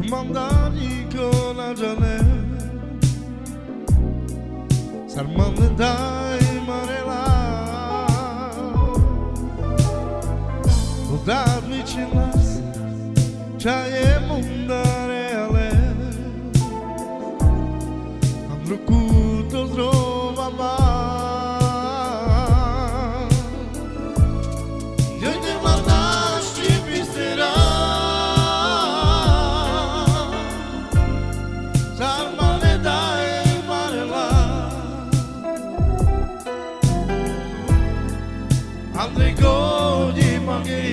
Mandarico la janela, sarmale dai marela, udar vichinas, chaye mundare ale, andrukutos rovava. Andrei godi maghi,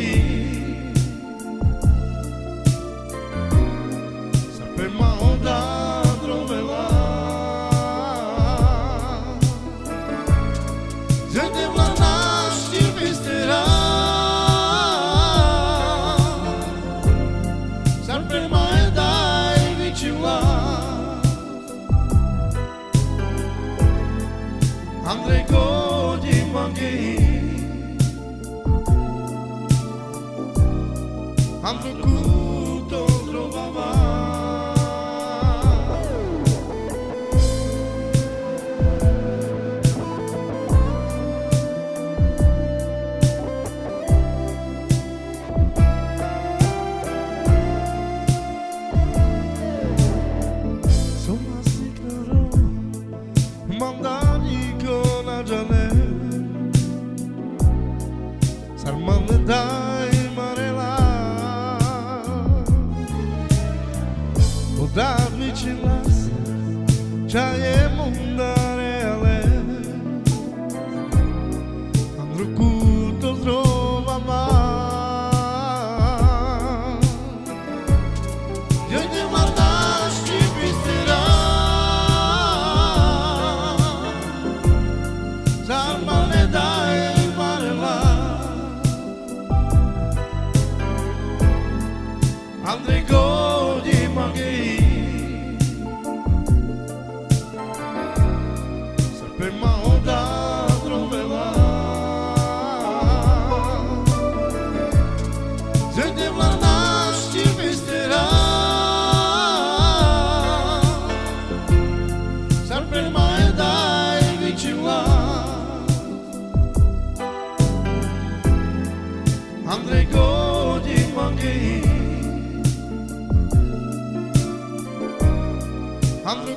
sapem onda dromela, gente vlanašti vistera, sapem dai vicila, Andrei godi maghi. Andrukuto trovava. Sono sicuro mandarico la janela, sarmale dai udar vichinas, chaye mundare ale, andrukutos rovava. Gente vlanašti vistera, sarmale dai marela, Andrei godi maghi. Prima onda trovela, gente vlanašti vistera, sar prima dai vicila, Andrei godi maghi, Andrei